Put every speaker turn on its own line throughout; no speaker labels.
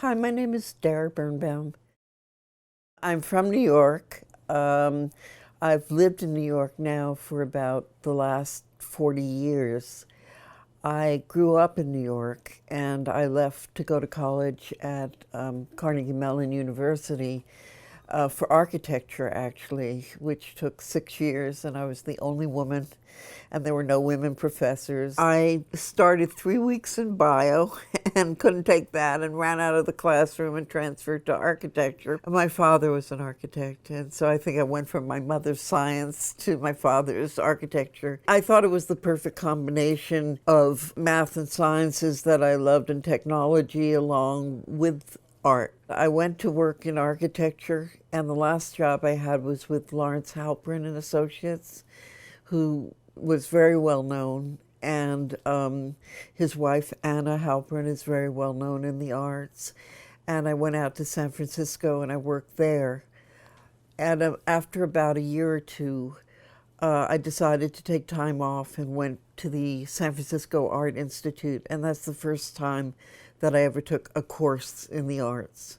Hi, my name is Dara Birnbaum. I'm from New York. I've lived in New York now for about the last 40 years. I grew up in New York and I left to go to college at Carnegie Mellon University for architecture, actually, which took 6 years, and I was the only woman, and there were no women professors. I started 3 weeks in bio and couldn't take that and ran out of the classroom and transferred to architecture. My father was an architect, and so I think I went from my mother's science to my father's architecture. I thought it was the perfect combination of math and sciences that I loved and technology along with art. I went to work in architecture, and the last job I had was with Lawrence Halprin and Associates, who was very well known, and his wife Anna Halprin is very well known in the arts. And I went out to San Francisco and I worked there. And after about a year or two, I decided to take time off and went to the San Francisco Art Institute, and that's the first time that I ever took a course in the arts.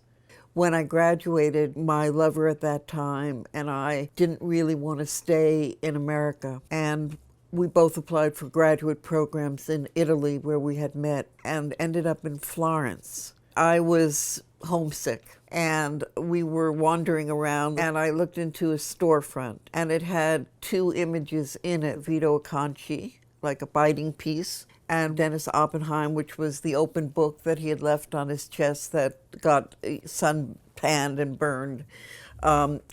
When I graduated, my lover at that time and I didn't really want to stay in America, and we both applied for graduate programs in Italy where we had met and ended up in Florence. I was homesick and we were wandering around, and I looked into a storefront and it had two images in it, Vito Acconci, like a biting piece, and Dennis Oppenheim, which was the open book that he had left on his chest that got sun-tanned and burned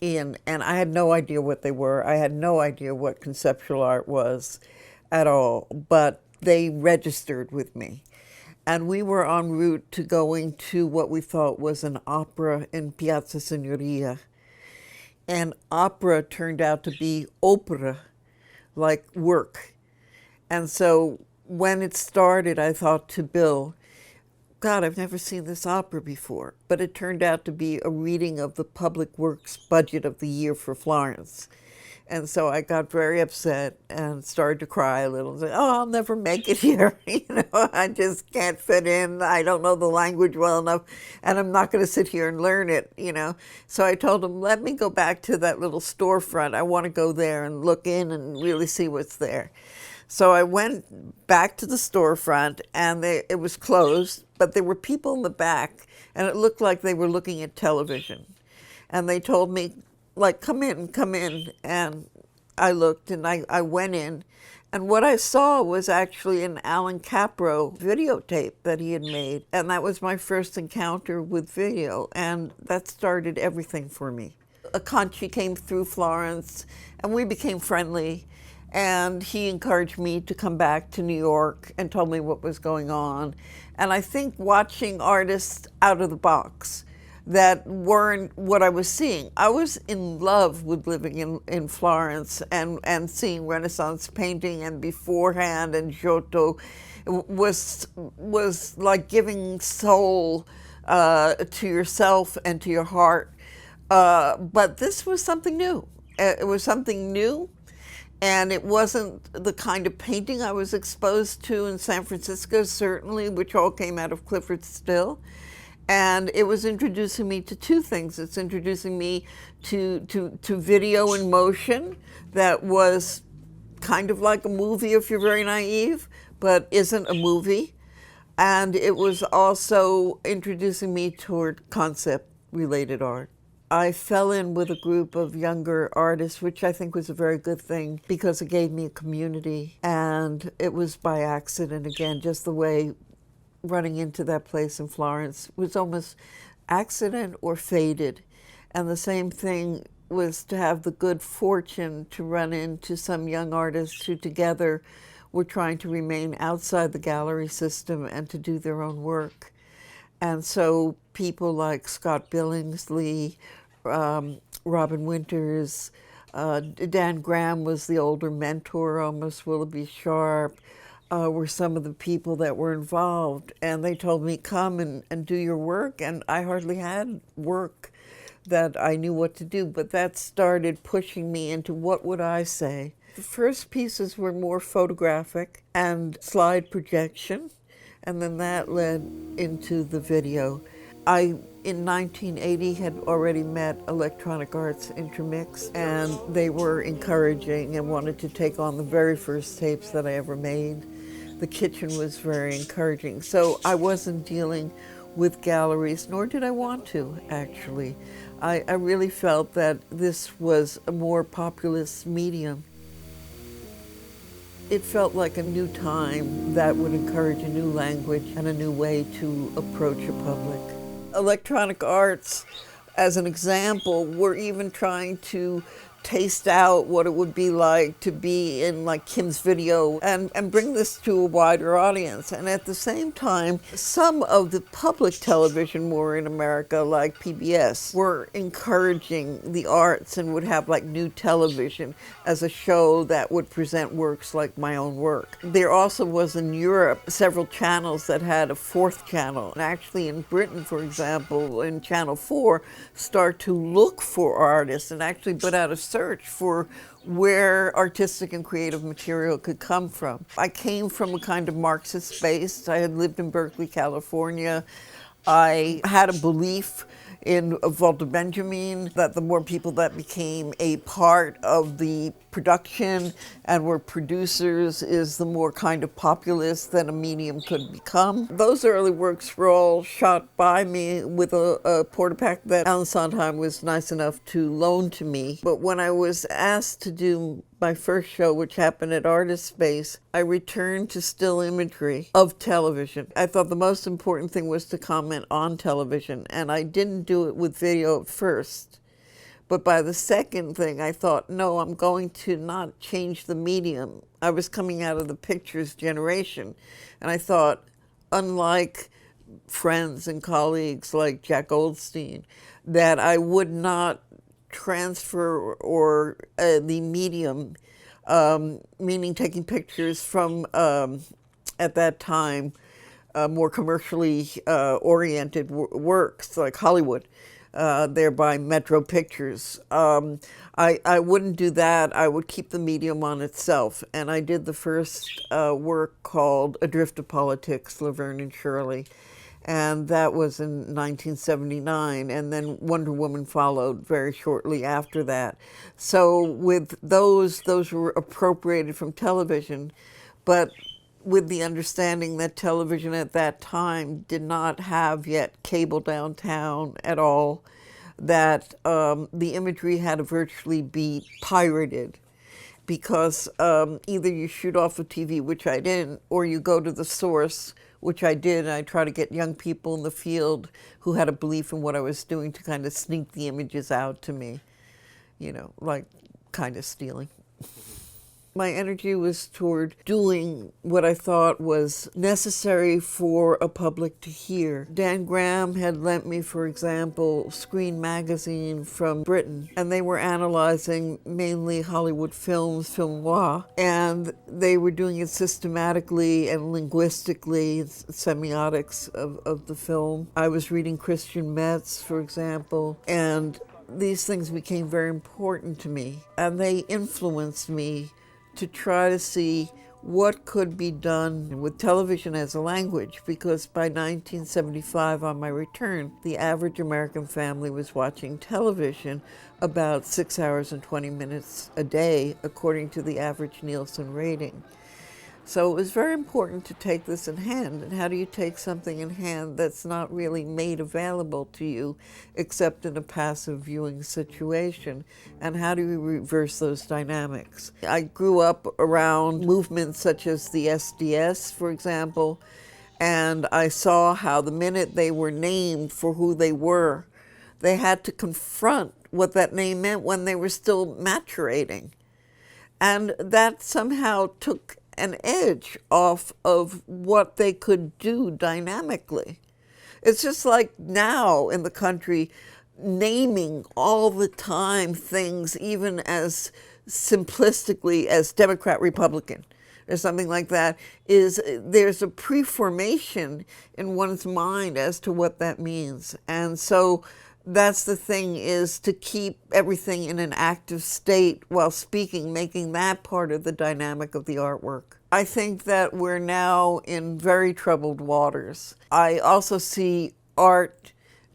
in. And I had no idea what they were. I had no idea what conceptual art was at all, but they registered with me. And we were en route to going to what we thought was an opera in Piazza Signoria. And opera turned out to be opera, like work. And so when it started, I thought to Bill, God, I've never seen this opera before. But it turned out to be a reading of the public works budget of the year for Florence. And so I got very upset and started to cry a little. Say, oh, I'll never make it here. I just can't fit in. I don't know the language well enough, and I'm not going to sit here and learn it, So I told him, let me go back to that little storefront. I want to go there and look in and really see what's there. So I went back to the storefront, and it was closed, but there were people in the back, and it looked like they were looking at television. And they told me, like, come in. And I looked, and I went in, and what I saw was actually an Alan Capro videotape that he had made, and that was my first encounter with video, and that started everything for me. Acconci came through Florence, and we became friendly. And he encouraged me to come back to New York and told me what was going on. And I think watching artists out of the box that weren't what I was seeing. I was in love with living in Florence and seeing Renaissance painting, and beforehand, and Giotto was like giving soul to yourself and to your heart. But this was something new. It was something new. And it wasn't the kind of painting I was exposed to in San Francisco, certainly, which all came out of Clifford Still. And it was introducing me to two things. It's introducing me to video in motion that was kind of like a movie if you're very naive, but isn't a movie. And it was also introducing me toward concept-related art. I fell in with a group of younger artists, which I think was a very good thing because it gave me a community. And it was by accident, again, just the way running into that place in Florence was almost accident or fated. And the same thing was to have the good fortune to run into some young artists who together were trying to remain outside the gallery system and to do their own work. And so people like Scott Billingsley, Robin Winters, Dan Graham was the older mentor, almost Willoughby Sharp, were some of the people that were involved. And they told me, come and do your work. And I hardly had work that I knew what to do, but that started pushing me into what would I say. The first pieces were more photographic and slide projection, and then that led into the video. I, in 1980, had already met Electronic Arts Intermix, and they were encouraging and wanted to take on the very first tapes that I ever made. The kitchen was very encouraging. So I wasn't dealing with galleries, nor did I want to, actually. I really felt that this was a more populist medium. It felt like a new time that would encourage a new language and a new way to approach a public. Electronic arts, as an example, were even trying to taste out what it would be like to be in like Kim's video and bring this to a wider audience. And at the same time, some of the public television more in America, like PBS, were encouraging the arts and would have like new television as a show that would present works like my own work. There also was in Europe several channels that had a fourth channel. And actually in Britain, for example, in Channel 4, start to look for artists and actually put out a search for where artistic and creative material could come from. I came from a kind of Marxist space. I had lived in Berkeley, California. I had a belief in Walter Benjamin that the more people that became a part of the production and were producers is the more kind of populist that a medium could become. Those early works were all shot by me with a Portapak that Alan Sondheim was nice enough to loan to me. But when I was asked to do my first show, which happened at Artist Space, I returned to still imagery of television. I thought the most important thing was to comment on television, and I didn't do it with video at first. But by the second thing, I thought, no, I'm going to not change the medium. I was coming out of the pictures generation, and I thought, unlike friends and colleagues like Jack Goldstein, that I would not transfer or the medium, meaning taking pictures from, at that time, more commercially oriented works like Hollywood, thereby Metro Pictures. I wouldn't do that. I would keep the medium on itself. And I did the first work called Adrift of Politics, Laverne and Shirley. And that was in 1979, and then Wonder Woman followed very shortly after that. So with those were appropriated from television, but with the understanding that television at that time did not have yet cable downtown at all, that the imagery had to virtually be pirated, because either you shoot off of TV, which I didn't, or you go to the source, which I did, and I try to get young people in the field who had a belief in what I was doing to kind of sneak the images out to me, you know, like kind of stealing. My energy was toward doing what I thought was necessary for a public to hear. Dan Graham had lent me, for example, Screen magazine from Britain, and they were analyzing mainly Hollywood films, film noir, and they were doing it systematically and linguistically, semiotics of the film. I was reading Christian Metz, for example, and these things became very important to me, and they influenced me to try to see what could be done with television as a language, because by 1975, on my return, the average American family was watching television about 6 hours and 20 minutes a day, according to the average Nielsen rating. So it was very important to take this in hand. And how do you take something in hand that's not really made available to you except in a passive viewing situation? And how do you reverse those dynamics? I grew up around movements such as the SDS, for example, and I saw how the minute they were named for who they were, they had to confront what that name meant when they were still maturating. And that somehow took an edge off of what they could do dynamically. It's just like now in the country, naming all the time things even as simplistically as Democrat, Republican, or something like that, there's a pre-formation in one's mind as to what that means. And so that's the thing, is to keep everything in an active state while speaking, making that part of the dynamic of the artwork. I think that we're now in very troubled waters. I also see art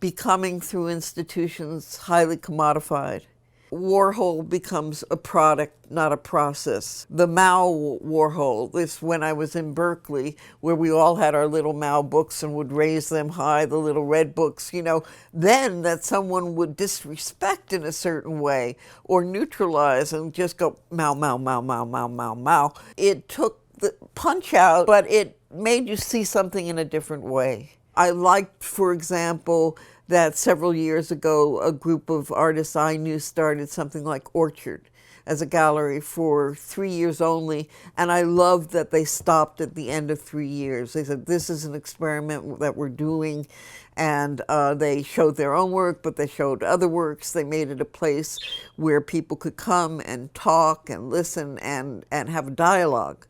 becoming, through institutions, highly commodified. Warhol becomes a product, not a process. The Mao Warhol, this when I was in Berkeley, where we all had our little Mao books and would raise them high, the little red books, you know, then that someone would disrespect in a certain way or neutralize and just go Mao, Mao, Mao, Mao, Mao, Mao, Mao. It took the punch out, but it made you see something in a different way. I liked, for example, that several years ago, a group of artists I knew started something like Orchard as a gallery for 3 years only, and I loved that they stopped at the end of 3 years. They said, this is an experiment that we're doing, and they showed their own work, but they showed other works. They made it a place where people could come and talk and listen and have a dialogue.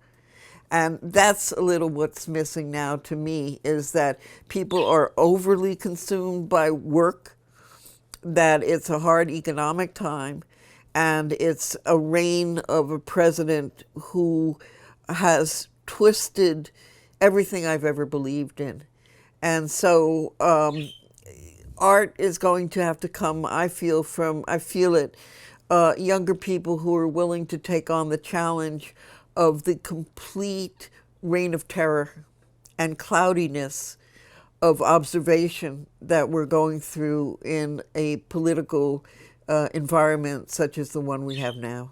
And that's a little what's missing now to me, is that people are overly consumed by work, that it's a hard economic time, and it's a reign of a president who has twisted everything I've ever believed in. And so art is going to have to come, I feel it, younger people who are willing to take on the challenge of the complete reign of terror and cloudiness of observation that we're going through in a political environment such as the one we have now.